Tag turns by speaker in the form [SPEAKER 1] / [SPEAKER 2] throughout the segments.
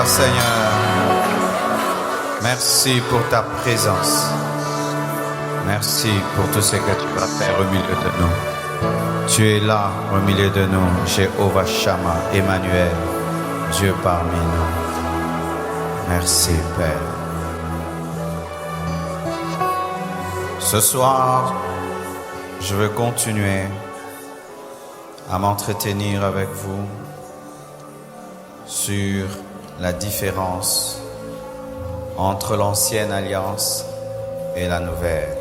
[SPEAKER 1] toi, Seigneur. Merci pour ta présence. Merci pour tout ce que tu vas faire au milieu de nous. Tu es là au milieu de nous, Jéhovah Shammah, Emmanuel, Dieu parmi nous. Merci, Père. Ce soir, je veux continuer à m'entretenir avec vous sur la différence entre l'ancienne alliance et la nouvelle.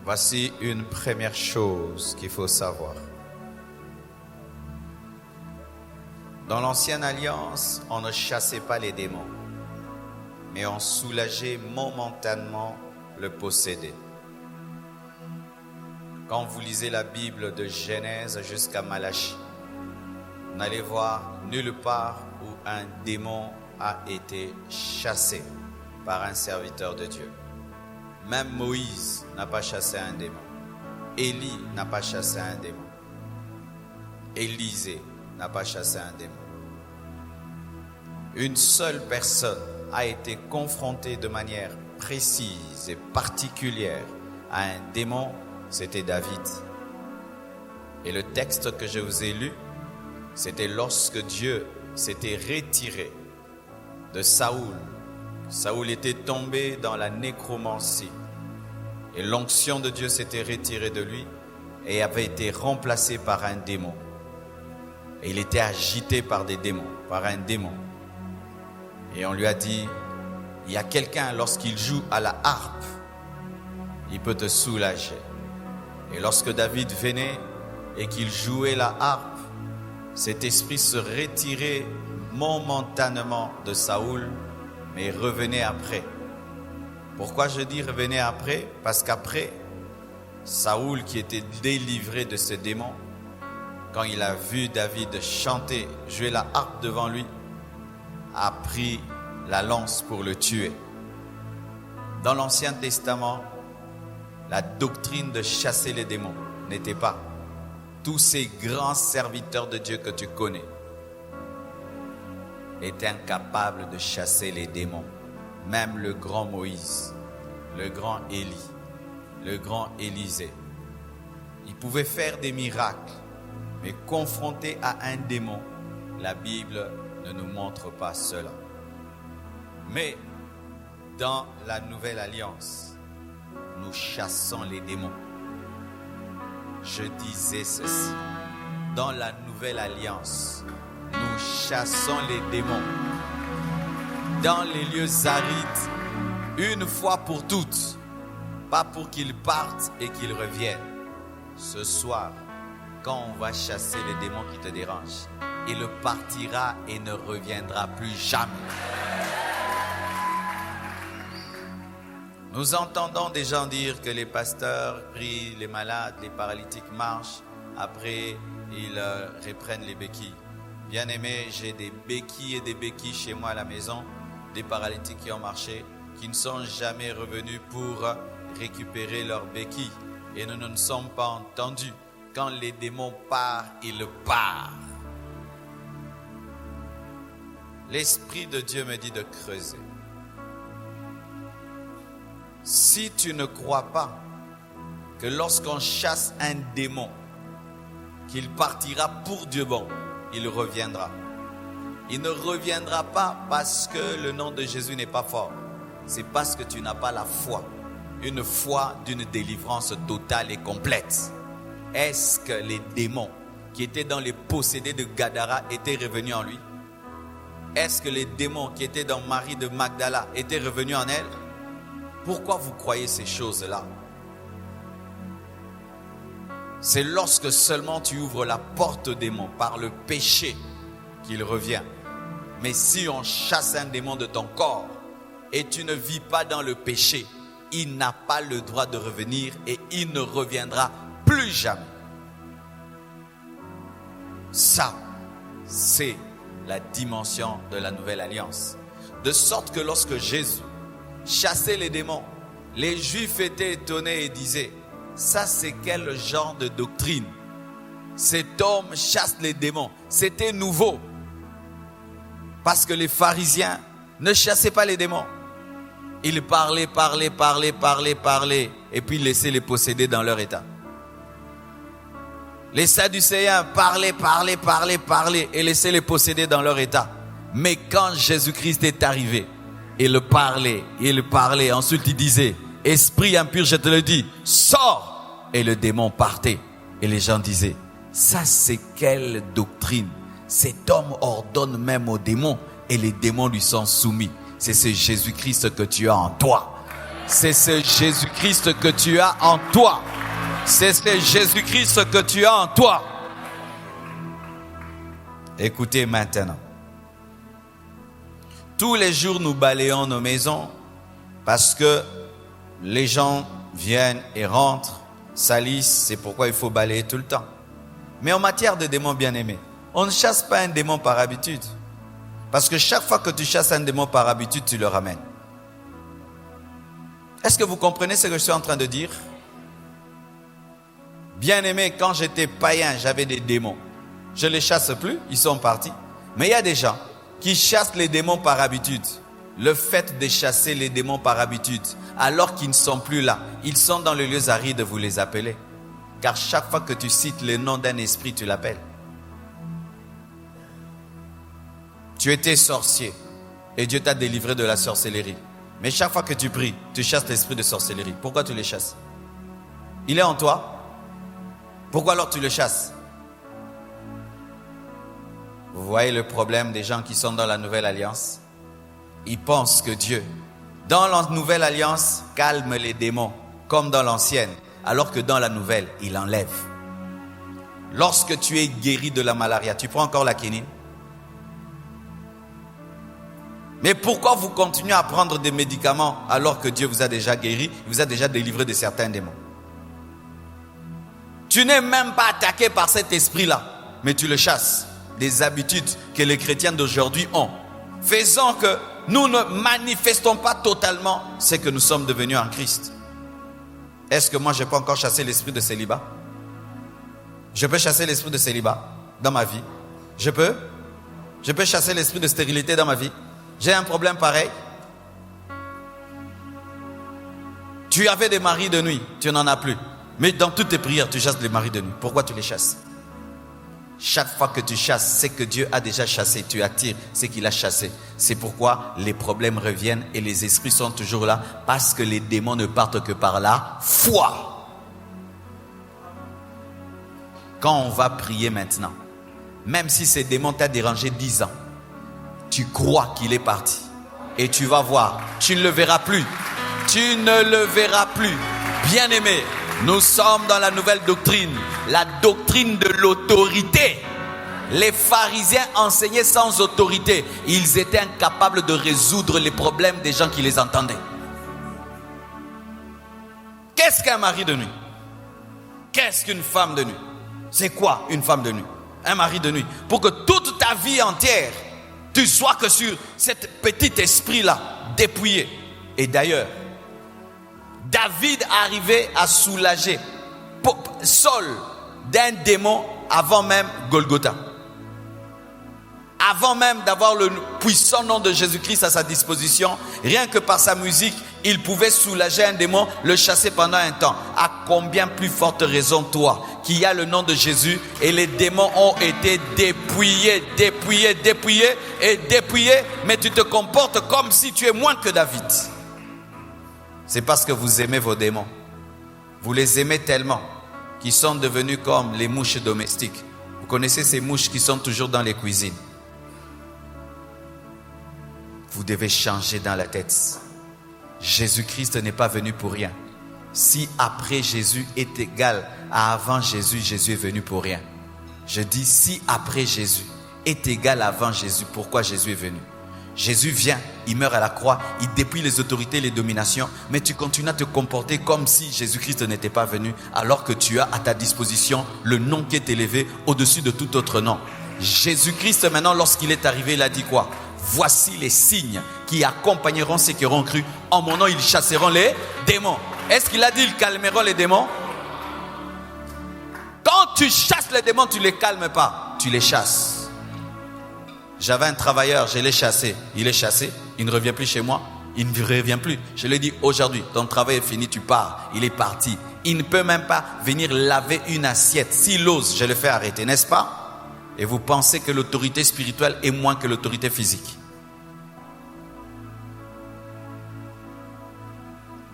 [SPEAKER 1] Voici une première chose qu'il faut savoir. Dans l'ancienne alliance, on ne chassait pas les démons, mais on soulageait momentanément le possédé. Quand vous lisez la Bible de Genèse jusqu'à Malachie, vous n'allez voir nulle part où un démon a été chassé par un serviteur de Dieu. Même Moïse n'a pas chassé un démon. Élie n'a pas chassé un démon. Élisée n'a pas chassé un démon. Une seule personne a été confrontée de manière précise et particulière à un démon, c'était David. Et le texte que je vous ai lu, c'était lorsque Dieu s'était retiré de Saoul. Saoul était tombé dans la nécromancie. Et l'onction de Dieu s'était retirée de lui et avait été remplacée par un démon. Et il était agité par des démons, par un démon. Et on lui a dit, il y a quelqu'un, lorsqu'il joue à la harpe, il peut te soulager. Et lorsque David venait et qu'il jouait la harpe, cet esprit se retirait momentanément de Saoul, mais revenait après. Pourquoi je dis revenait après? Parce qu'après, Saoul, qui était délivré de ce démon, quand il a vu David chanter, jouer la harpe devant lui, a pris la lance pour le tuer. Dans l'Ancien Testament, la doctrine de chasser les démons n'était pas. Tous ces grands serviteurs de Dieu que tu connais étaient incapables de chasser les démons. Même le grand Moïse, le grand Élie, le grand Élisée. Ils pouvaient faire des miracles, mais confrontés à un démon, la Bible ne nous montre pas cela. Mais dans la nouvelle alliance, nous chassons les démons. Je disais ceci. Dans la nouvelle alliance, nous chassons les démons. Dans les lieux arides, une fois pour toutes, pas pour qu'ils partent et qu'ils reviennent. Ce soir, quand on va chasser les démons qui te dérangent, il partira et ne reviendra plus jamais. Nous entendons des gens dire que les pasteurs prient les malades, les paralytiques marchent, après ils reprennent les béquilles. Bien aimé, j'ai des béquilles et des béquilles chez moi à la maison, des paralytiques qui ont marché, qui ne sont jamais revenus pour récupérer leurs béquilles. Et nous ne sommes pas entendus. Quand les démons partent, ils partent. L'Esprit de Dieu me dit de creuser. Si tu ne crois pas que lorsqu'on chasse un démon, qu'il partira pour Dieu bon, il reviendra. Il ne reviendra pas parce que le nom de Jésus n'est pas fort. C'est parce que tu n'as pas la foi. Une foi d'une délivrance totale et complète. Est-ce que les démons qui étaient dans les possédés de Gadara étaient revenus en lui? Est-ce que les démons qui étaient dans Marie de Magdala étaient revenus en elle? Pourquoi vous croyez ces choses-là? C'est lorsque seulement tu ouvres la porte au démon par le péché qu'il revient. Mais si on chasse un démon de ton corps et tu ne vis pas dans le péché, il n'a pas le droit de revenir et il ne reviendra plus jamais. Ça, c'est la dimension de la nouvelle alliance. De sorte que lorsque Jésus chassait les démons, Les Juifs étaient étonnés et disaient, ça c'est quel genre de doctrine? Cet homme chasse les démons. C'était nouveau. Parce que les pharisiens ne chassaient pas les démons. Ils parlaient, et puis laissaient les posséder dans leur état. Les Sadducéens parlaient, et laissaient les posséder dans leur état. Mais quand Jésus-Christ est arrivé, il parlait, ensuite il disait, esprit impur, je te le dis, sors! Et le démon partait. Et les gens disaient, ça c'est quelle doctrine? Cet homme ordonne même aux démons et les démons lui sont soumis. C'est ce Jésus-Christ que tu as en toi. C'est ce Jésus-Christ que tu as en toi. C'est ce Jésus-Christ que tu as en toi. Écoutez maintenant. Tous les jours, nous balayons nos maisons parce que les gens viennent et rentrent, salissent. C'est pourquoi il faut balayer tout le temps. Mais en matière de démons bien-aimés, on ne chasse pas un démon par habitude. Parce que chaque fois que tu chasses un démon par habitude, tu le ramènes. Est-ce que vous comprenez ce que je suis en train de dire? Bien-aimé, quand j'étais païen, j'avais des démons. Je ne les chasse plus, ils sont partis. Mais il y a des gens qui chassent les démons par habitude. Le fait de chasser les démons par habitude, alors qu'ils ne sont plus là, ils sont dans les lieux arides, vous les appelez. Car chaque fois que tu cites le nom d'un esprit, tu l'appelles. Tu étais sorcier et Dieu t'a délivré de la sorcellerie. Mais chaque fois que tu pries, tu chasses l'esprit de sorcellerie. Pourquoi tu le chasses? Il est en toi. Pourquoi alors tu le chasses? Vous voyez le problème des gens qui sont dans la nouvelle alliance? Ils pensent que Dieu, dans la nouvelle alliance, calme les démons, comme dans l'ancienne, alors que dans la nouvelle, il enlève. Lorsque tu es guéri de la malaria, tu prends encore la quinine? Mais pourquoi vous continuez à prendre des médicaments alors que Dieu vous a déjà guéri, vous a déjà délivré de certains démons? Tu n'es même pas attaqué par cet esprit-là, mais tu le chasses. Des habitudes que les chrétiens d'aujourd'hui ont, faisant que nous ne manifestons pas totalement ce que nous sommes devenus en Christ. Est-ce que moi je peux encore chasser l'esprit de célibat? Je peux chasser l'esprit de célibat dans ma vie? Je peux chasser l'esprit de stérilité dans ma vie? J'ai un problème pareil. Tu avais des maris de nuit, tu n'en as plus. Mais dans toutes tes prières, tu chasses les maris de nuit. Pourquoi tu les chasses? Chaque fois que tu chasses ce que Dieu a déjà chassé, tu attires ce qu'il a chassé. C'est pourquoi les problèmes reviennent et les esprits sont toujours là, parce que les démons ne partent que par la foi. Quand on va prier maintenant, même si ces démons t'ont dérangé 10 ans, tu crois qu'il est parti et tu vas voir, tu ne le verras plus. Tu ne le verras plus. Bien-aimé, nous sommes dans la nouvelle doctrine, la doctrine de l'autorité. Les pharisiens enseignaient sans autorité. Ils étaient incapables de résoudre les problèmes des gens qui les entendaient. Qu'est-ce qu'un mari de nuit? Qu'est-ce qu'une femme de nuit? C'est quoi une femme de nuit? Un mari de nuit. Pour que toute ta vie entière, tu sois que sur cet petit esprit-là, dépouillé. Et d'ailleurs, David arrivait à soulager Saul d'un démon avant même Golgotha. Avant même d'avoir le puissant nom de Jésus-Christ à sa disposition, rien que par sa musique, il pouvait soulager un démon, le chasser pendant un temps. À combien plus forte raison toi, qui a le nom de Jésus, et les démons ont été dépouillés, mais tu te comportes comme si tu es moins que David. C'est parce que vous aimez vos démons. Vous les aimez tellement qu'ils sont devenus comme les mouches domestiques. Vous connaissez ces mouches qui sont toujours dans les cuisines. Vous devez changer dans la tête. Jésus-Christ n'est pas venu pour rien. Si après Jésus est égal à avant Jésus, Jésus est venu pour rien. Je dis si après Jésus est égal à avant Jésus, pourquoi Jésus est venu? Jésus vient, il meurt à la croix, il dépouille les autorités, les dominations, mais tu continues à te comporter comme si Jésus-Christ n'était pas venu, alors que tu as à ta disposition le nom qui est élevé au-dessus de tout autre nom. Jésus-Christ maintenant, lorsqu'il est arrivé, il a dit quoi? voici les signes qui accompagneront ceux qui auront cru. En mon nom, ils chasseront les démons. Est-ce qu'il a dit ils calmeront les démons? Quand tu chasses les démons, tu ne les calmes pas, tu les chasses. J'avais un travailleur, je l'ai chassé. Il est chassé, il ne revient plus chez moi. Il ne revient plus. Je lui ai dit, aujourd'hui, ton travail est fini, tu pars. Il est parti. Il ne peut même pas venir laver une assiette. S'il ose, je le fais arrêter, n'est-ce pas? Et vous pensez que l'autorité spirituelle est moins que l'autorité physique?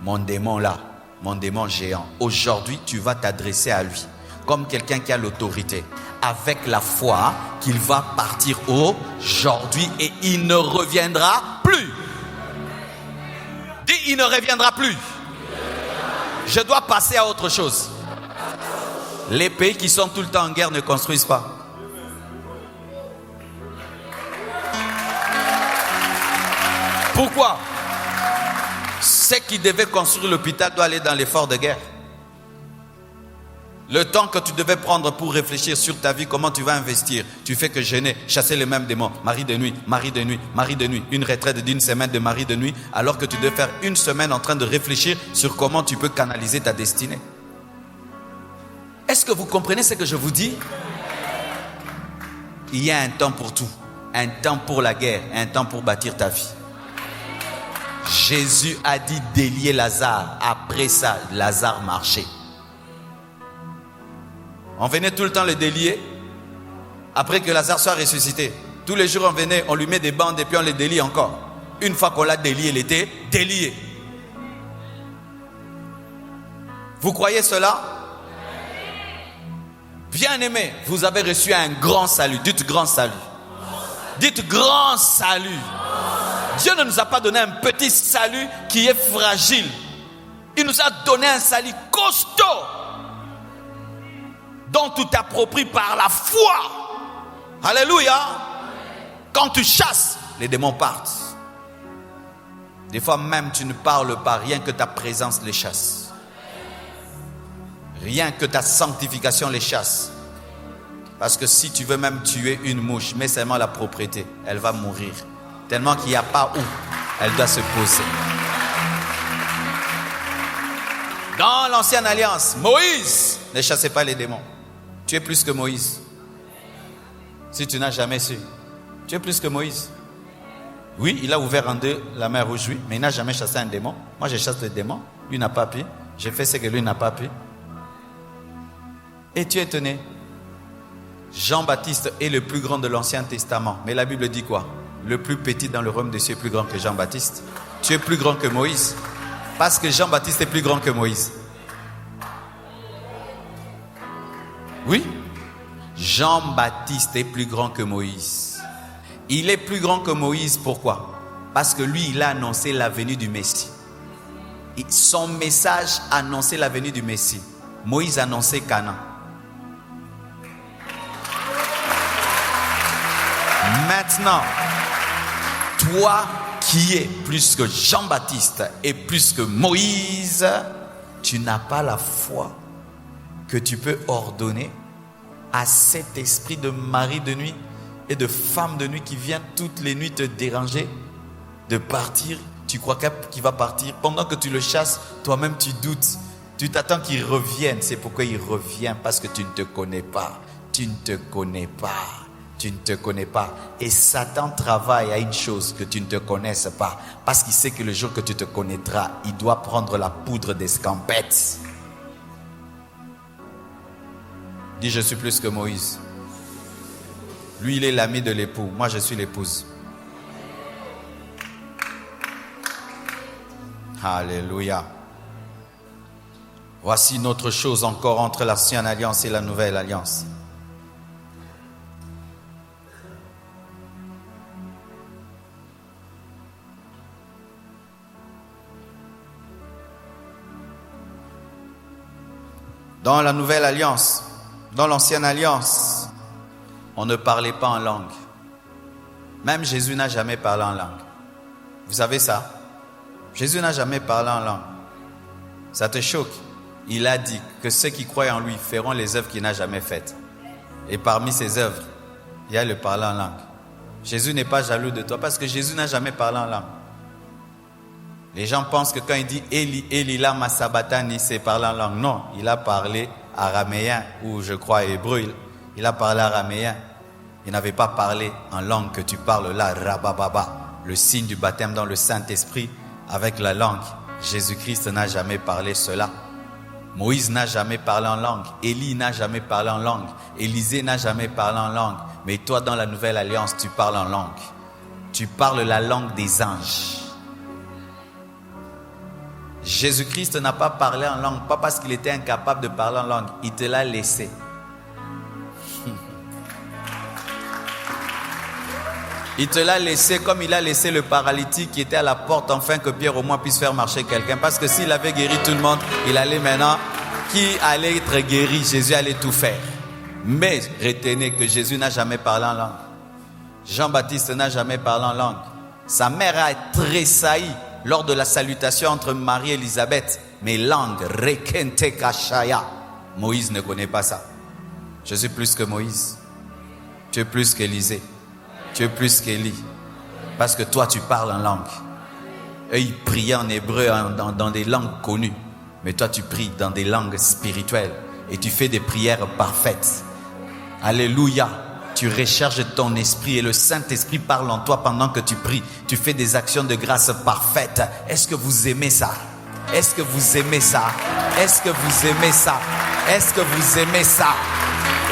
[SPEAKER 1] Mon démon là, mon démon géant, aujourd'hui, tu vas t'adresser à lui comme quelqu'un qui a l'autorité, avec la foi qu'il va partir aujourd'hui et il ne reviendra plus. Dis, il ne reviendra plus. Je dois passer à autre chose. Les pays qui sont tout le temps en guerre ne construisent pas. Pourquoi? Ceux qui devaient construire l'hôpital doivent aller dans l'effort de guerre. Le temps que tu devais prendre pour réfléchir sur ta vie, comment tu vas investir, tu fais que jeûner, chasser les mêmes démons, mari de nuit, mari de nuit, mari de nuit, une retraite d'une semaine de mari de nuit, alors que tu devais faire une semaine en train de réfléchir sur comment tu peux canaliser ta destinée. Est-ce que vous comprenez ce que je vous dis? Il y a un temps pour tout, un temps pour la guerre, un temps pour bâtir ta vie. Jésus a dit délier Lazare. Après ça, Lazare marchait. On venait tout le temps le délier. Après que Lazare soit ressuscité, tous les jours on venait, on lui met des bandes et puis on le délie encore. Une fois qu'on l'a délié, il était délié. Vous croyez cela? Bien-aimés, vous avez reçu un grand salut. Dites grand salut. Dites grand salut. Dieu ne nous a pas donné un petit salut qui est fragile. Il nous a donné un salut costaud dont tu t'appropries par la foi. Alléluia. Quand tu chasses, les démons partent. Des fois même tu ne parles pas, rien que ta présence les chasse. Rien que ta sanctification les chasse. Parce que si tu veux même tuer une mouche, mets seulement la propriété, elle va mourir. Tellement qu'il n'y a pas où elle doit se poser. Dans l'ancienne alliance, Moïse ne chassait pas les démons. Tu es plus que Moïse. Si tu n'as jamais su, tu es plus que Moïse. Oui, il a ouvert en deux la mer rouge, oui, mais il n'a jamais chassé un démon. Moi, je chasse les démons. Lui n'a pas pu. J'ai fait ce que lui n'a pas pu. Et tu es étonné. Jean-Baptiste est le plus grand de l'Ancien Testament. Mais la Bible dit quoi? Le plus petit dans le royaume des cieux est plus grand que Jean-Baptiste. Tu es plus grand que Moïse. Parce que Jean-Baptiste est plus grand que Moïse. Oui. Jean-Baptiste est plus grand que Moïse. Il est plus grand que Moïse, pourquoi? Parce que lui, il a annoncé la venue du Messie. Son message annonçait la venue du Messie. Moïse annonçait Canaan. Maintenant, toi qui es plus que Jean-Baptiste et plus que Moïse, tu n'as pas la foi que tu peux ordonner à cet esprit de mari de nuit et de femme de nuit qui vient toutes les nuits te déranger, de partir. Tu crois qu'il va partir. Pendant que tu le chasses, toi-même tu doutes. Tu t'attends qu'il revienne. C'est pourquoi il revient, parce que tu ne te connais pas. Tu ne te connais pas. Tu ne te connais pas. Et Satan travaille à une chose, que tu ne te connaisses pas. Parce qu'il sait que le jour que tu te connaîtras, il doit prendre la poudre d'escampette. Dis, je suis plus que Moïse. Lui, il est l'ami de l'époux. Moi, je suis l'épouse. Alléluia. Voici une autre chose encore entre l'ancienne alliance et la nouvelle alliance. Dans la nouvelle alliance, dans l'ancienne alliance, on ne parlait pas en langue. Même Jésus n'a jamais parlé en langue. Vous savez ça? Jésus n'a jamais parlé en langue. Ça te choque? Il a dit que ceux qui croient en lui feront les œuvres qu'il n'a jamais faites. Et parmi ces œuvres, il y a le parler en langue. Jésus n'est pas jaloux de toi parce que Jésus n'a jamais parlé en langue. Les gens pensent que quand il dit Eli, Eli, lama sabachthani, c'est parler en langue. Non, il a parlé araméen ou je crois hébreu. Il a parlé araméen. Il n'avait pas parlé en langue que tu parles là, rabababa. Le signe du baptême dans le Saint-Esprit avec la langue. Jésus-Christ n'a jamais parlé cela. Moïse n'a jamais parlé en langue. Élie n'a jamais parlé en langue. Élisée n'a jamais parlé en langue. Mais toi, dans la Nouvelle Alliance, tu parles en langue. Tu parles la langue des anges. Jésus-Christ n'a pas parlé en langue, pas parce qu'il était incapable de parler en langue. Il te l'a laissé. Il te l'a laissé comme il a laissé le paralytique qui était à la porte, afin que Pierre au moins puisse faire marcher quelqu'un. Parce que s'il avait guéri tout le monde, il allait maintenant, qui allait être guéri, Jésus allait tout faire. Mais retenez que Jésus n'a jamais parlé en langue. Jean-Baptiste n'a jamais parlé en langue. Sa mère a tressailli lors de la salutation entre Marie et Élisabeth. Mais langue, rekente kashaya. Moïse ne connaît pas ça. Je suis plus que Moïse. Tu es plus qu'Élisée. Tu es plus qu'Élie. Parce que toi, tu parles en langue. Eux, ils priaient en hébreu, dans des langues connues. Mais toi, tu pries dans des langues spirituelles. Et tu fais des prières parfaites. Alléluia. Tu recherches ton esprit et le Saint-Esprit parle en toi pendant que tu pries. Tu fais des actions de grâce parfaites. Est-ce que vous aimez ça? Est-ce que vous aimez ça? Est-ce que vous aimez ça? Est-ce que vous aimez ça?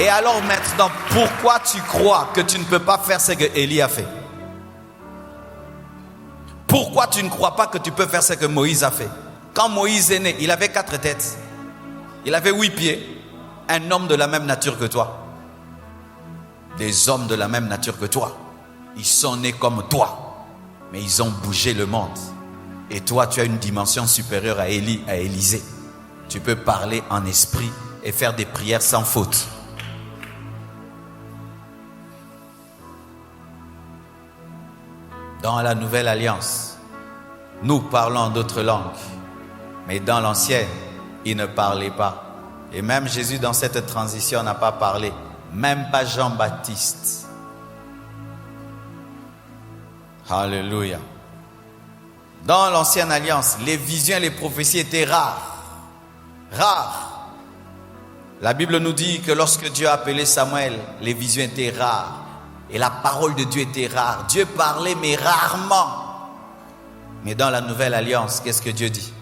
[SPEAKER 1] Et alors maintenant, pourquoi tu crois que tu ne peux pas faire ce que Élie a fait? Pourquoi tu ne crois pas que tu peux faire ce que Moïse a fait? Quand Moïse est né, il avait 4 têtes. Il avait 8 pieds. Un homme de la même nature que toi. Des hommes de la même nature que toi. Ils sont nés comme toi. Mais ils ont bougé le monde. Et toi, tu as une dimension supérieure à Élie, à Élisée. Tu peux parler en esprit et faire des prières sans faute. Dans la Nouvelle Alliance, nous parlons en d'autres langues. Mais dans l'ancienne, ils ne parlaient pas. Et même Jésus, dans cette transition, n'a pas parlé. Même pas Jean-Baptiste. Alléluia. Dans l'ancienne alliance, les visions et les prophéties étaient rares. Rares. La Bible nous dit que lorsque Dieu a appelé Samuel, les visions étaient rares. Et la parole de Dieu était rare. Dieu parlait, mais rarement. Mais dans la nouvelle alliance, qu'est-ce que Dieu dit?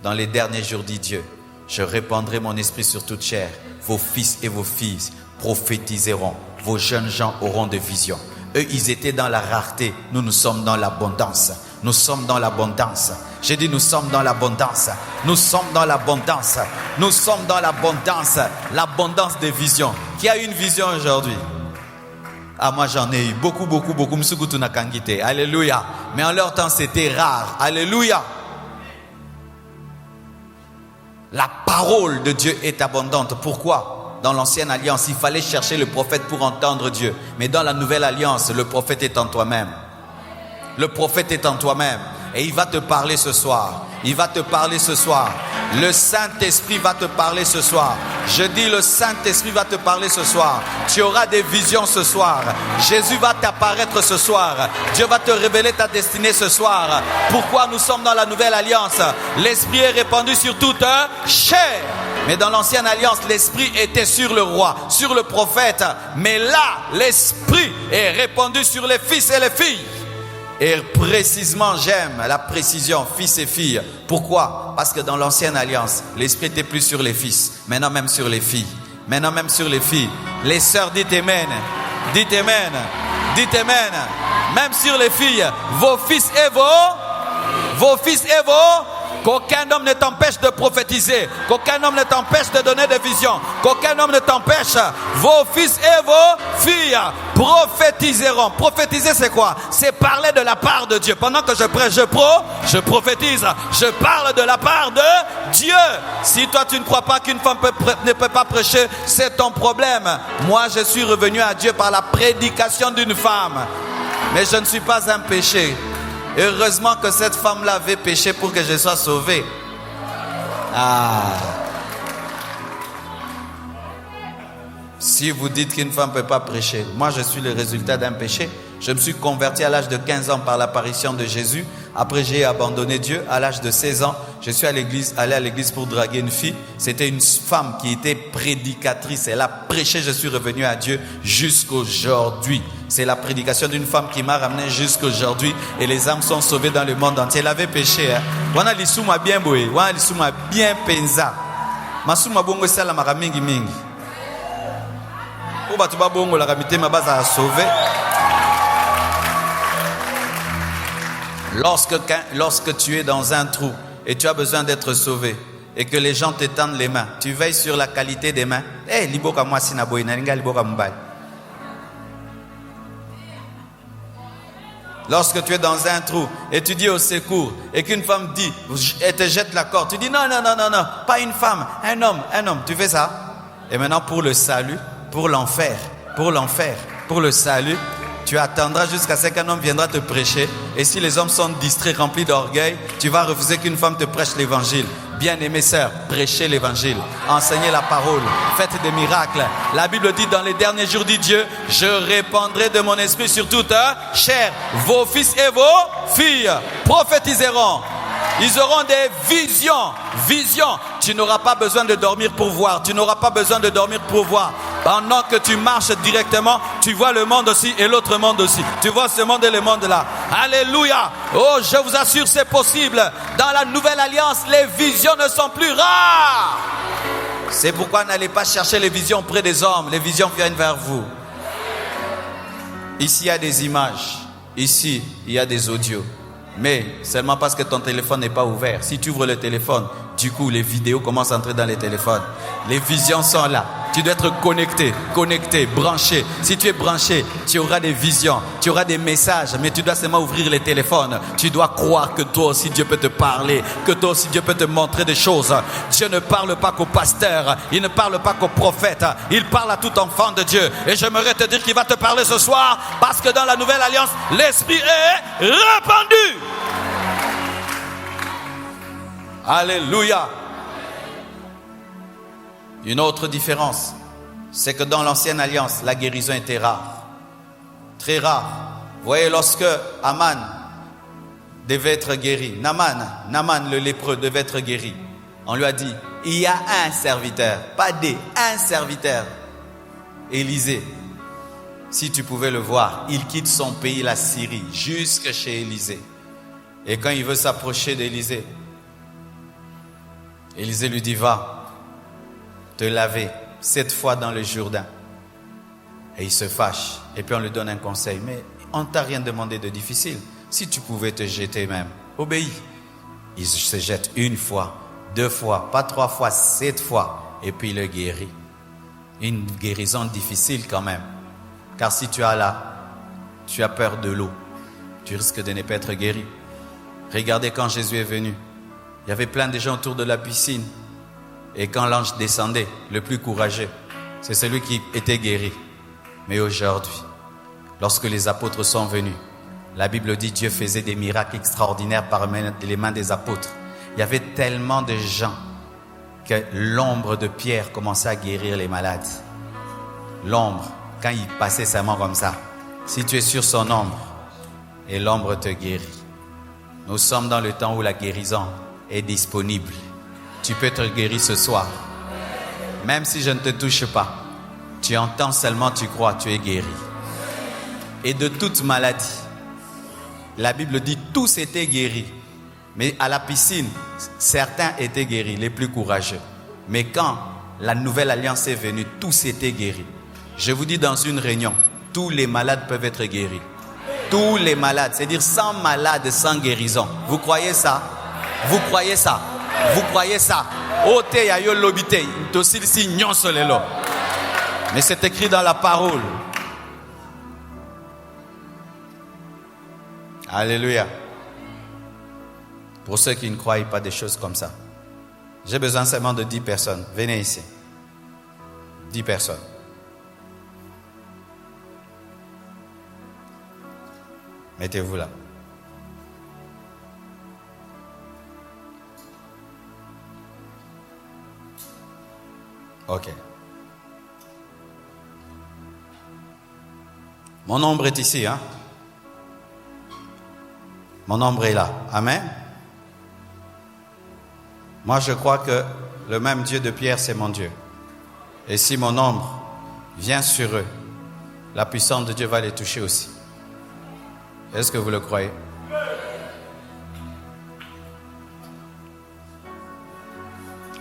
[SPEAKER 1] Dans les derniers jours, dit Dieu, je répandrai mon esprit sur toute chair. Vos fils et vos filles prophétiseront. Vos jeunes gens auront des visions. Eux, ils étaient dans la rareté. Nous, nous sommes dans l'abondance. Nous sommes dans l'abondance. J'ai dit, nous sommes dans l'abondance. Nous sommes dans l'abondance. Nous sommes dans l'abondance. L'abondance des visions. Qui a une vision aujourd'hui? Ah, moi j'en ai eu beaucoup. Alléluia. Mais en leur temps, c'était rare. Alléluia. La parole de Dieu est abondante. Pourquoi? Dans l'ancienne alliance, il fallait chercher le prophète pour entendre Dieu. Mais dans la nouvelle alliance, le prophète est en toi-même. Le prophète est en toi-même. Et il va te parler ce soir. Il va te parler ce soir. Le Saint-Esprit va te parler ce soir. Je dis, le Saint-Esprit va te parler ce soir. Tu auras des visions ce soir. Jésus va t'apparaître ce soir. Dieu va te révéler ta destinée ce soir. Pourquoi nous sommes dans la nouvelle alliance? L'Esprit est répandu sur toute chair. Mais dans l'ancienne alliance, l'Esprit était sur le roi, sur le prophète. Mais là, l'Esprit est répandu sur les fils et les filles. Et précisément, j'aime la précision, fils et filles. Pourquoi? Parce que dans l'ancienne alliance, l'Esprit était plus sur les fils. Maintenant même sur les filles. Maintenant même sur les filles. Les sœurs, dites Amen. Dites Amen. Dites Amen. Même sur les filles. Vos fils et vos fils et qu'aucun homme ne t'empêche de prophétiser. Qu'aucun homme ne t'empêche de donner des visions. Qu'aucun homme ne t'empêche. Vos fils et vos filles prophétiseront. Prophétiser, c'est quoi? C'est parler de la part de Dieu. Pendant que je prêche, je prophétise. Je parle de la part de Dieu. Si toi tu ne crois pas qu'une femme ne peut pas prêcher, c'est ton problème. Moi je suis revenu à Dieu par la prédication d'une femme. Mais je ne suis pas un péché. Heureusement que cette femme-là avait péché pour que je sois sauvé. Ah. Si vous dites qu'une femme ne peut pas prêcher, moi je suis le résultat d'un péché. Je me suis converti à l'âge de 15 ans par l'apparition de Jésus. Après, j'ai abandonné Dieu. À l'âge de 16 ans, je suis allé à l'église pour draguer une fille. C'était une femme qui était prédicatrice. Elle a prêché, je suis revenu à Dieu jusqu'aujourd'hui. C'est la prédication d'une femme qui m'a ramené jusqu'aujourd'hui. Et les âmes sont sauvées dans le monde entier. Elle avait péché. Wana lisuma bien boé. Wana lisuma bien penza. Masuma bongo sala maramingi mingi. Oba tuba bongo la ramite mabaza a sauvé. Lorsque tu es dans un trou et tu as besoin d'être sauvé et que les gens t'étendent les mains, tu veilles sur la qualité des mains. Liboka moi sinaboy naringa liboka mubali. Lorsque tu es dans un trou et tu dis au secours et qu'une femme dit et te jette la corde, tu dis non, pas une femme, un homme, tu fais ça. Et maintenant pour le salut, pour l'enfer, pour le salut, tu attendras jusqu'à ce qu'un homme viendra te prêcher. Et si les hommes sont distraits, remplis d'orgueil, tu vas refuser qu'une femme te prêche l'évangile. Bien-aimés sœurs, prêchez l'évangile, enseignez la parole, faites des miracles. La Bible dit dans les derniers jours, dit Dieu, je répandrai de mon esprit sur toute chair. Vos fils et vos filles prophétiseront. Ils auront des visions. Tu n'auras pas besoin de dormir pour voir. Pendant que tu marches directement, tu vois le monde aussi et l'autre monde aussi. Tu vois ce monde et le monde là. Alléluia. Oh, je vous assure, c'est possible. Dans la nouvelle alliance, les visions ne sont plus rares. C'est pourquoi n'allez pas chercher les visions près des hommes. Les visions viennent vers vous. Ici, il y a des images. Ici, il y a des audios. Mais seulement parce que ton téléphone n'est pas ouvert. Si tu ouvres le téléphone, du coup, les vidéos commencent à entrer dans les téléphones. Les visions sont là. Tu dois être connecté, branché. Si tu es branché, tu auras des visions, tu auras des messages, mais tu dois seulement ouvrir les téléphones. Tu dois croire que toi aussi Dieu peut te parler, que toi aussi Dieu peut te montrer des choses. Dieu ne parle pas qu'aux pasteurs, il ne parle pas qu'aux prophètes, il parle à tout enfant de Dieu. Et j'aimerais te dire qu'il va te parler ce soir, parce que dans la nouvelle alliance, l'Esprit est répandu. Alléluia. Une autre différence, c'est que dans l'ancienne alliance, la guérison était rare. Très rare. Vous voyez, lorsque Aman devait être guéri, Naaman le lépreux devait être guéri, on lui a dit, il y a un serviteur, pas des, un serviteur, Élisée. Si tu pouvais le voir, il quitte son pays, la Syrie, jusque chez Élisée. Et quand il veut s'approcher d'Élisée, Élisée lui dit, va te laver 7 fois dans le Jourdain. Et il se fâche. Et puis on lui donne un conseil. Mais on ne t'a rien demandé de difficile. Si tu pouvais te jeter même, obéis. Il se jette 1 fois, 2 fois, pas 3 fois, 7 fois. Et puis il le guérit. Une guérison difficile quand même. Car si tu as peur de l'eau, tu risques de ne pas être guéri. Regardez quand Jésus est venu. Il y avait plein de gens autour de la piscine. Et quand l'ange descendait, le plus courageux, c'est celui qui était guéri. Mais aujourd'hui, lorsque les apôtres sont venus, la Bible dit Dieu faisait des miracles extraordinaires par les mains des apôtres. Il y avait tellement de gens que l'ombre de Pierre commençait à guérir les malades. L'ombre, quand il passait sa main comme ça, si tu es sur son ombre, et l'ombre te guérit. Nous sommes dans le temps où la guérison est disponible. Tu peux être guéri ce soir. Même si je ne te touche pas, tu entends seulement, tu crois, tu es guéri. Et de toute maladie, la Bible dit tous étaient guéris. Mais à la piscine, certains étaient guéris, les plus courageux. Mais quand la nouvelle alliance est venue, tous étaient guéris. Je vous dis dans une réunion, tous les malades peuvent être guéris. Tous les malades, c'est-à-dire sans malade, sans guérison. Vous croyez ça? Vous croyez ça? Vous croyez ça? Mais c'est écrit dans la parole. Alléluia. Pour ceux qui ne croient pas des choses comme ça, j'ai besoin seulement de 10 personnes. Venez ici. 10 personnes. Mettez-vous là. Ok. Mon ombre est ici, hein? Mon ombre est là. Amen. Moi, je crois que le même Dieu de Pierre, c'est mon Dieu. Et si mon ombre vient sur eux, la puissance de Dieu va les toucher aussi. Est-ce que vous le croyez?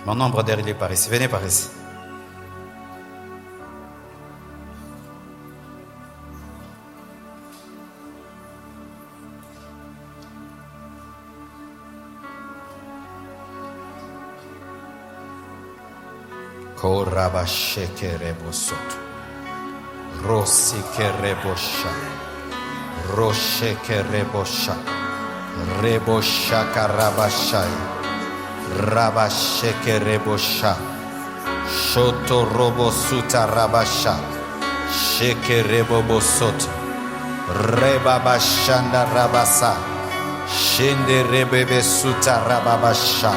[SPEAKER 1] Mon ombre d'air, il est par ici. Venez par ici. Korabashekerebosoto. Rosikerebosha. Roshekerebosha. Rebosha karabashai. Rabashekerebosha. Shoto robosuta rabasha. Shekerebobosoto. Rebabashanda rabasa. Shende rebebesuta rababasha.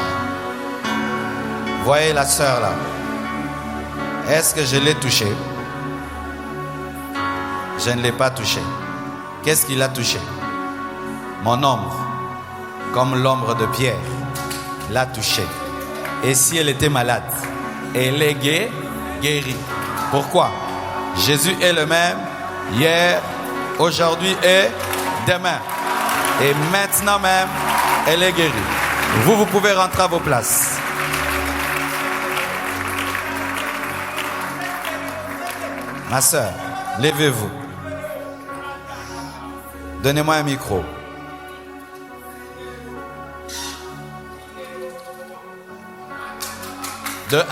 [SPEAKER 1] Voyez la sœur là. Est-ce que je l'ai touché? Je ne l'ai pas touché. Qu'est-ce qu'il a touché? Mon ombre, comme l'ombre de Pierre, l'a touché. Et si elle était malade, elle est guérie. Pourquoi? Jésus est le même hier, aujourd'hui et demain. Et maintenant même, elle est guérie. Vous pouvez rentrer à vos places. Ma sœur, levez-vous. Donnez-moi un micro. De 1,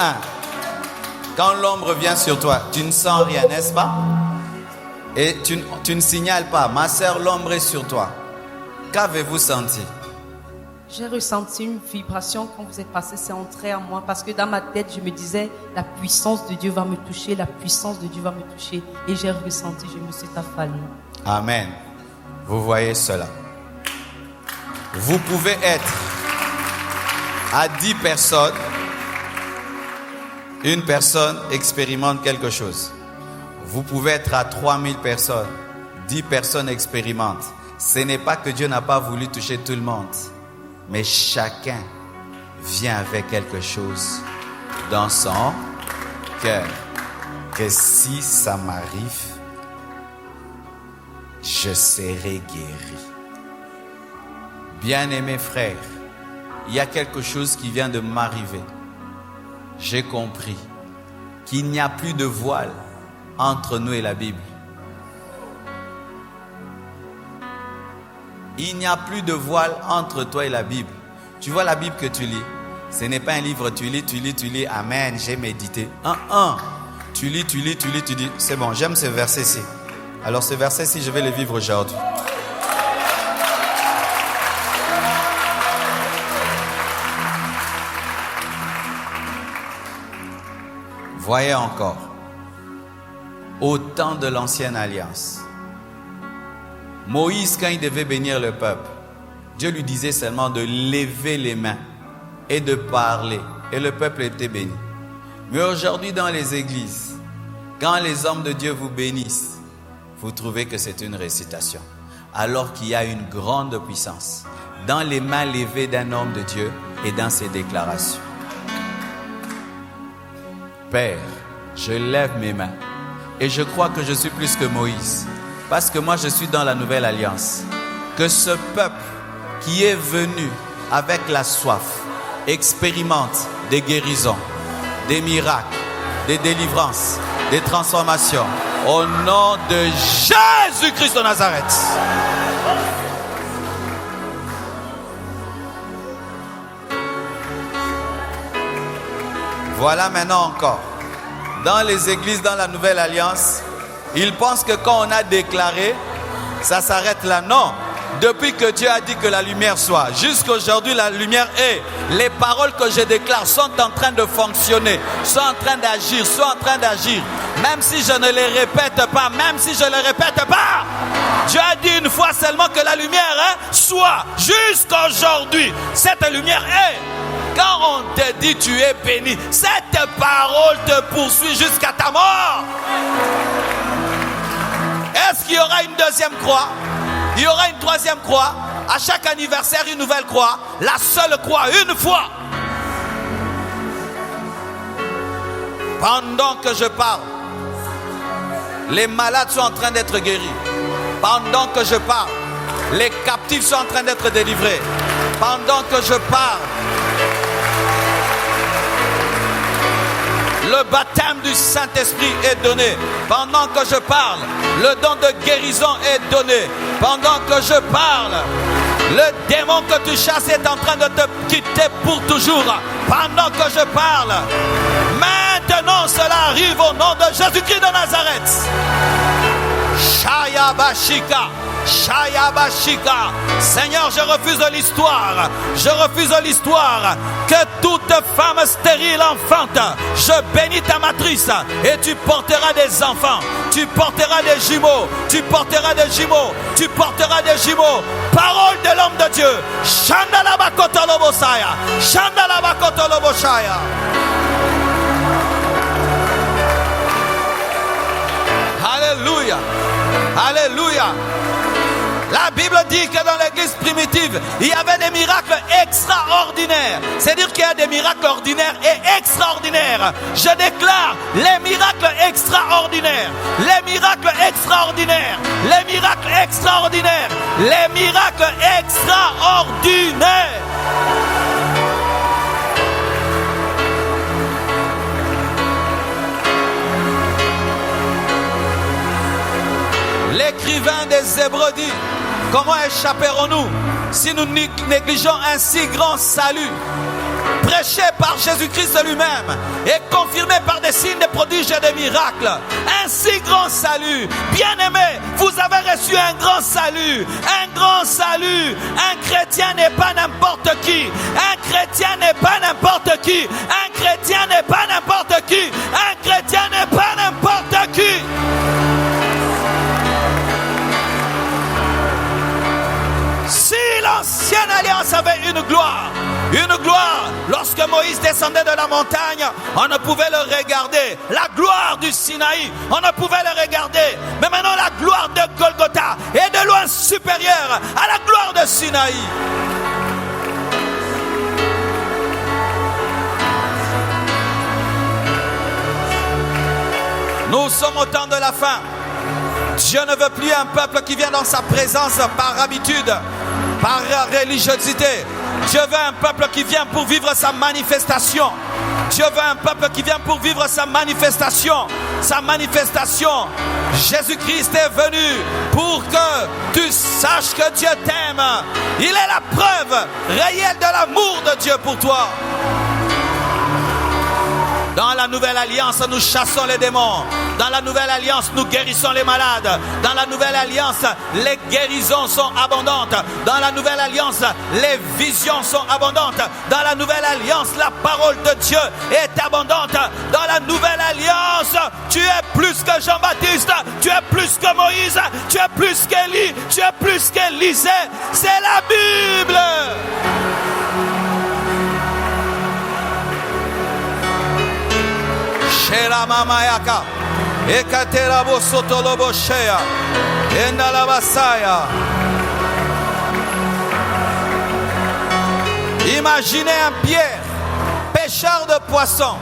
[SPEAKER 1] quand l'ombre vient sur toi, tu ne sens rien, n'est-ce pas? Et tu ne signales pas. Ma sœur, l'ombre est sur toi. Qu'avez-vous senti?
[SPEAKER 2] J'ai ressenti une vibration quand vous êtes passé, c'est entré en moi parce que dans ma tête, je me disais la puissance de Dieu va me toucher, la puissance de Dieu va me toucher. Et j'ai ressenti, je me suis affalée.
[SPEAKER 1] Amen. Vous voyez cela. Vous pouvez être à 10 personnes. Une personne expérimente quelque chose. Vous pouvez être à 3000 personnes. 10 personnes expérimentent. Ce n'est pas que Dieu n'a pas voulu toucher tout le monde. Mais chacun vient avec quelque chose dans son cœur. Que si ça m'arrive, je serai guéri. Bien-aimés frères, il y a quelque chose qui vient de m'arriver. J'ai compris qu'il n'y a plus de voile entre nous et la Bible. Il n'y a plus de voile entre toi et la Bible. Tu vois la Bible que tu lis, ce n'est pas un livre, tu lis, amen, j'ai médité. Tu lis, tu dis, c'est bon, j'aime ce verset-ci. Alors ce verset-ci, je vais le vivre aujourd'hui. Voyez encore, au temps de l'ancienne alliance, Moïse, quand il devait bénir le peuple, Dieu lui disait seulement de lever les mains et de parler. Et le peuple était béni. Mais aujourd'hui, dans les églises, quand les hommes de Dieu vous bénissent, vous trouvez que c'est une récitation. Alors qu'il y a une grande puissance dans les mains levées d'un homme de Dieu et dans ses déclarations. Père, je lève mes mains et je crois que je suis plus que Moïse. Parce que moi je suis dans la nouvelle alliance. Que ce peuple qui est venu avec la soif expérimente des guérisons, des miracles, des délivrances, des transformations. Au nom de Jésus-Christ de Nazareth. Voilà maintenant encore. Dans les églises, dans la nouvelle alliance, ils pensent que quand on a déclaré, ça s'arrête là. Non. Depuis que Dieu a dit que la lumière soit, jusqu'à aujourd'hui la lumière est. Les paroles que je déclare sont en train de fonctionner, sont en train d'agir, sont en train d'agir. Même si je ne les répète pas, Dieu a dit une fois seulement que la lumière soit. Jusqu'aujourd'hui, cette lumière est. Quand on te dit tu es béni, cette parole te poursuit jusqu'à ta mort. Est-ce qu'il y aura une deuxième croix? Il y aura une troisième croix? À chaque anniversaire, une nouvelle croix. La seule croix, une fois. Pendant que je parle, les malades sont en train d'être guéris. Pendant que je parle, les captifs sont en train d'être délivrés. Pendant que je parle, le baptême du Saint-Esprit est donné. Pendant que je parle, le don de guérison est donné. Pendant que je parle, le démon que tu chasses est en train de te quitter pour toujours. Pendant que je parle, maintenant cela arrive au nom de Jésus-Christ de Nazareth. Shaya Bashika. Shaya Bashika. Seigneur, je refuse l'histoire. Je refuse l'histoire que toute femme stérile enfante. Je bénis ta matrice et tu porteras des enfants. Tu porteras des jumeaux. Tu porteras des jumeaux. Tu porteras des jumeaux. Parole de l'homme de Dieu. Shandala Bakotolobosaya. Shandala Bakotolobosaya. Alléluia. Alléluia. La Bible dit que dans l'église primitive, il y avait des miracles extraordinaires. C'est-à-dire qu'il y a des miracles ordinaires et extraordinaires. Je déclare les miracles extraordinaires. Les miracles extraordinaires. Les miracles extraordinaires. Les miracles extraordinaires. L'écrivain des Hébreux dit: comment échapperons-nous si nous négligeons un si grand salut, prêché par Jésus-Christ lui-même et confirmé par des signes, des prodiges et des miracles? Un si grand salut. Bien-aimés, vous avez reçu un grand salut. Un grand salut. Un chrétien n'est pas n'importe qui. Un chrétien n'est pas n'importe qui. Un chrétien n'est pas n'importe qui. Un chrétien n'est pas n'importe qui. Si l'ancienne alliance avait une gloire, lorsque Moïse descendait de la montagne, on ne pouvait le regarder. La gloire du Sinaï, on ne pouvait le regarder. Mais maintenant, la gloire de Golgotha est de loin supérieure à la gloire de Sinaï. Nous sommes au temps de la fin. Dieu ne veut plus un peuple qui vient dans sa présence par habitude, par religiosité. Dieu veut un peuple qui vient pour vivre sa manifestation. Dieu veut un peuple qui vient pour vivre sa manifestation. Sa manifestation. Jésus-Christ est venu pour que tu saches que Dieu t'aime. Il est la preuve réelle de l'amour de Dieu pour toi. Dans la nouvelle alliance, nous chassons les démons. Dans la nouvelle alliance, nous guérissons les malades. Dans la nouvelle alliance, les guérisons sont abondantes. Dans la nouvelle alliance, les visions sont abondantes. Dans la nouvelle alliance, la parole de Dieu est abondante. Dans la nouvelle alliance, tu es plus que Jean-Baptiste. Tu es plus que Moïse. Tu es plus qu'Élie. Tu es plus qu'Élisée. C'est la Bible. Shela mamayaka, ekatera bosotolobo shea, endalabasaya. Imaginez un Pierre, pêcheur de poissons,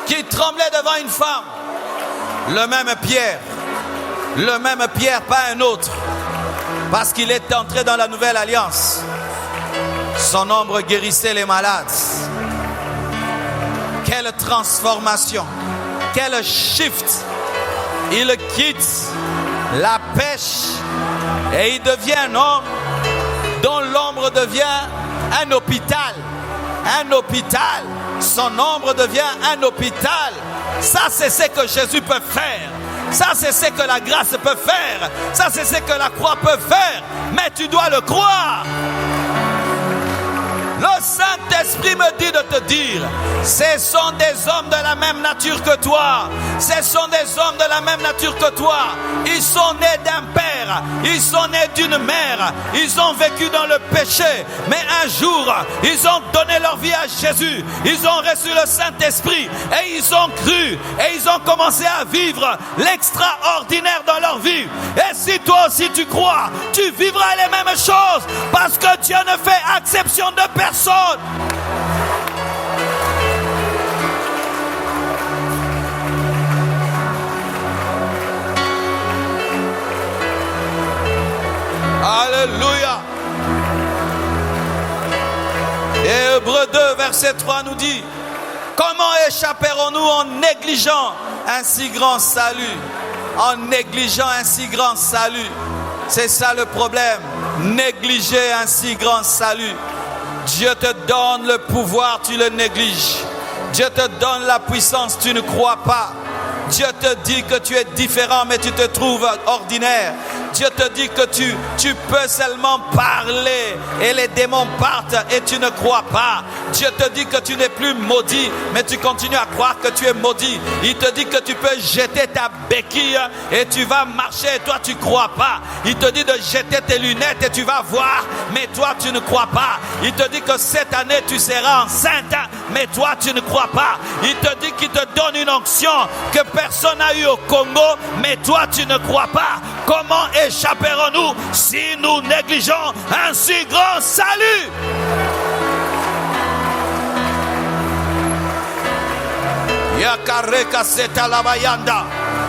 [SPEAKER 1] qui tremblait devant une femme. Le même Pierre, pas un autre, parce qu'il est entré dans la nouvelle alliance. Son ombre guérissait les malades. Quelle transformation, quel shift. Il quitte la pêche et il devient un homme dont l'ombre devient un hôpital. Un hôpital. Son ombre devient un hôpital. Ça, c'est ce que Jésus peut faire. Ça, c'est ce que la grâce peut faire. Ça, c'est ce que la croix peut faire. Mais tu dois le croire. Le Saint-Esprit me dit de te dire, ce sont des hommes de la même nature que toi. Ce sont des hommes de la même nature que toi. Ils sont nés d'un père. Ils sont nés d'une mère. Ils ont vécu dans le péché. Mais un jour, ils ont donné leur vie à Jésus. Ils ont reçu le Saint-Esprit. Et ils ont cru. Et ils ont commencé à vivre l'extraordinaire dans leur vie. Et Et si toi aussi tu crois, tu vivras les mêmes choses parce que Dieu ne fait exception de personne. Alléluia. Et Hébreux 2, verset 3 nous dit: comment échapperons-nous en négligeant un si grand salut? En négligeant un si grand salut. C'est ça le problème. Négliger un si grand salut. Dieu te donne le pouvoir, tu le négliges. Dieu te donne la puissance, tu ne crois pas. Dieu te dit que tu es différent, mais tu te trouves ordinaire. Dieu te dit que tu peux seulement parler et les démons partent et tu ne crois pas. Dieu te dit que tu n'es plus maudit, mais tu continues à croire que tu es maudit. Il te dit que tu peux jeter ta béquille et tu vas marcher et toi tu ne crois pas. Il te dit de jeter tes lunettes et tu vas voir, mais toi tu ne crois pas. Il te dit que cette année tu seras enceinte, mais toi tu ne crois pas. Il te dit qu'il te donne une onction que personne n'a eu au Congo, mais toi tu ne crois pas. Comment échapperons-nous si nous négligeons un si grand salut? Yakareka setalabayanda.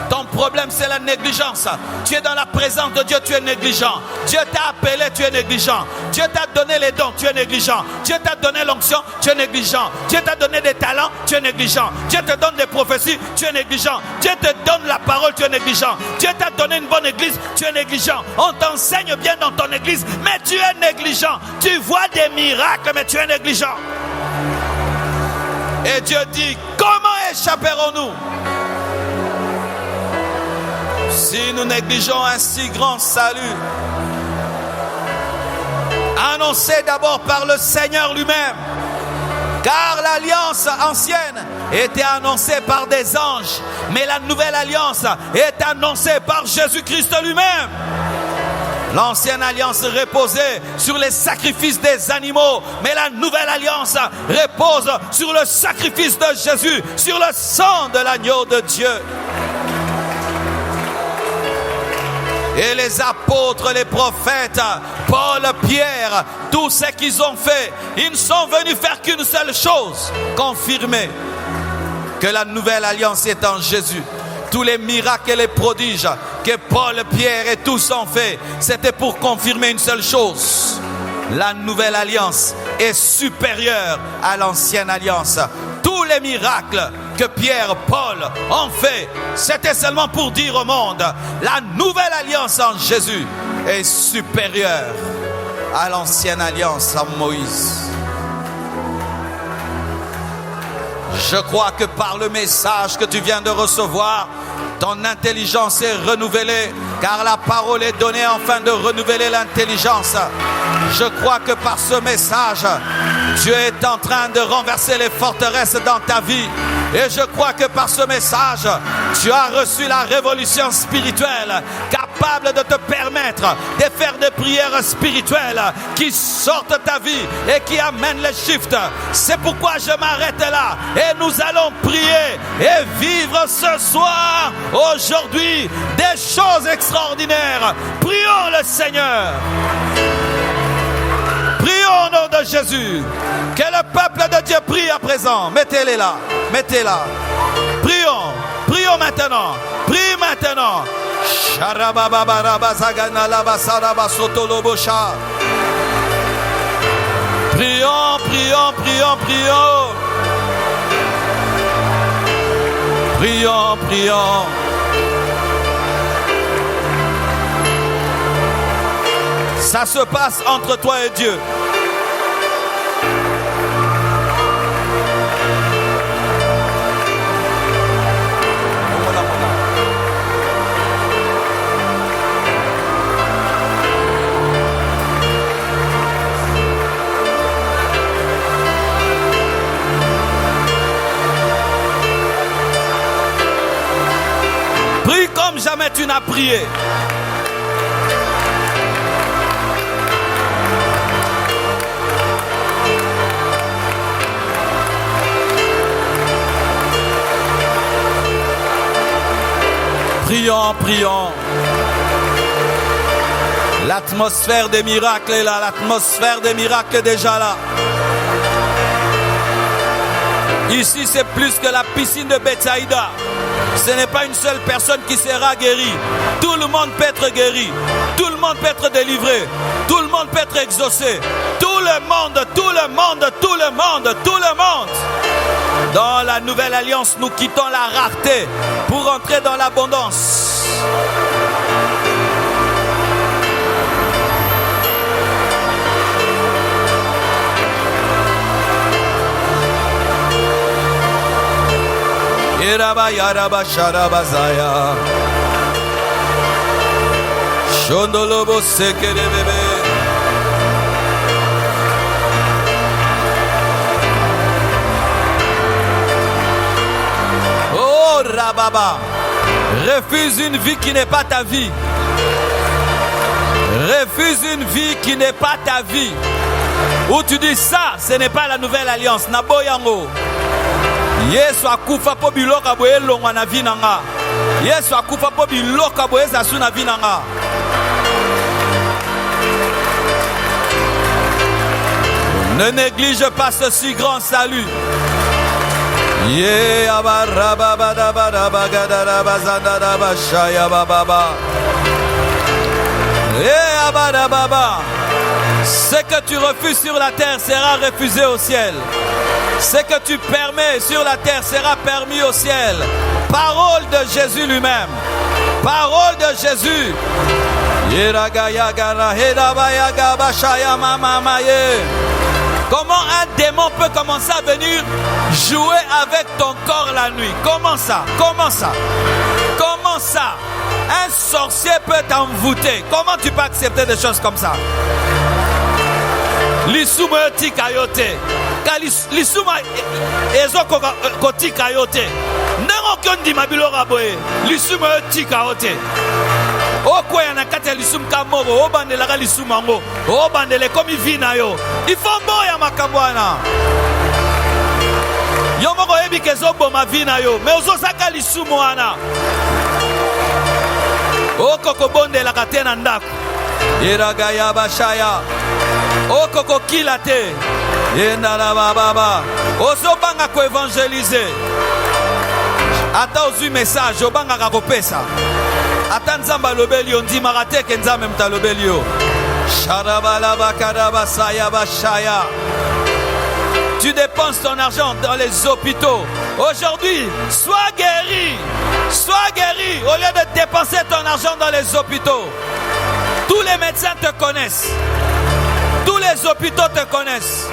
[SPEAKER 1] Ton problème, c'est la négligence. Tu es dans la présence de Dieu, tu es négligent. Dieu t'a appelé, tu es négligent. Dieu t'a donné les dons, tu es négligent. Dieu t'a donné l'onction, tu es négligent. Dieu t'a donné des talents, tu es négligent. Dieu te donne des prophéties, tu es négligent. Dieu te donne la parole, tu es négligent. Dieu t'a donné une bonne église, tu es négligent. On t'enseigne bien dans ton église, mais tu es négligent. Tu vois des miracles, mais tu es négligent. Et Dieu dit, comment échapperons-nous si nous négligeons un si grand salut? Annoncé d'abord par le Seigneur lui-même, car l'alliance ancienne était annoncée par des anges, mais la nouvelle alliance est annoncée par Jésus-Christ lui-même. L'ancienne alliance reposait sur les sacrifices des animaux, mais la nouvelle alliance repose sur le sacrifice de Jésus, sur le sang de l'agneau de Dieu. Et les apôtres, les prophètes, Paul, Pierre, tout ce qu'ils ont fait, ils ne sont venus faire qu'une seule chose: confirmer que la nouvelle alliance est en Jésus. Tous les miracles et les prodiges que Paul, Pierre et tous ont fait, c'était pour confirmer une seule chose: la nouvelle alliance est supérieure à l'ancienne alliance. Tous les miracles que Pierre, Paul ont fait, c'était seulement pour dire au monde: la nouvelle alliance en Jésus est supérieure à l'ancienne alliance en Moïse. Je crois que par le message que tu viens de recevoir, ton intelligence est renouvelée, car la parole est donnée afin de renouveler l'intelligence. Je crois que par ce message, Dieu est en train de renverser les forteresses dans ta vie. Et je crois que par ce message, tu as reçu la révolution spirituelle, capable de te permettre de faire des prières spirituelles qui sortent ta vie et qui amènent les shifts. C'est pourquoi je m'arrête là et nous allons prier et vivre ce soir, aujourd'hui, des choses extraordinaires. Prions le Seigneur. Prions au nom de Jésus. Que le peuple de Dieu prie à présent. Mettez-les là. Mettez-la. Prions. Prions maintenant. Prie maintenant. Prions, prions, prions, prions. Prions, prions. Ça se passe entre toi et Dieu. Prie comme jamais tu n'as prié. Prions, prions. L'atmosphère des miracles est là. L'atmosphère des miracles est déjà là. Ici, c'est plus que la piscine de Bethsaïda. Ce n'est pas une seule personne qui sera guérie. Tout le monde peut être guéri. Tout le monde peut être délivré. Tout le monde peut être exaucé. Tout le monde, tout le monde, tout le monde, tout le monde. Dans la nouvelle alliance, nous quittons la rareté pour entrer dans l'abondance. Iraba yaraba sharaba zaya Shondolobo sekere bebe Oh Rababa, refuse une vie qui n'est pas ta vie. Refuse une vie qui n'est pas ta vie. Où tu dis ça, ce n'est pas la nouvelle alliance. Naboyango. Yesu akufa po biloka boye longwa na vie nanga. Yesu akufa po biloka boye zasu na vie nanga. Ne néglige pas ce si grand salut. Ye abaraba bada bada bagada bazanda da bashaya baba. Ye abada baba. Ce que tu refuses sur la terre sera refusé au ciel. Ce que tu permets sur la terre sera permis au ciel. Parole de Jésus lui-même. Parole de Jésus. Comment un démon peut commencer à venir jouer avec ton corps la nuit? Comment ça? Comment ça? Comment ça? Un sorcier peut t'envoûter. Comment tu peux accepter des choses comme ça? Lisuma tika yote. Lisuma ezo kotika yote. Nengo kondi mabilo raboye. Lisuma tika yote. Okwa ya nakati ya lisum kamoro. Obandela ka lisuma ngo. Obandele komi vina yo. Ifombo ya makabwana. Yomoko ebi kezobo ma vina yo. Me ozo saka lisumu wana. Okoko bondela katena ndako. Iraga ya bashaya. Okoko kilate. Yendala baba. Ozobanga ko évangéliser. Ata ozu message obanga ka kopesa. Ata nzamba lobeli ondi marate ke nzambe mta lobeli yo. Sharabala bakara basaya bashaya. Tu dépenses ton argent dans les hôpitaux. Aujourd'hui, sois guéri. Sois guéri au lieu de dépenser ton argent dans les hôpitaux. Tous les médecins te connaissent. Tous les hôpitaux te connaissent.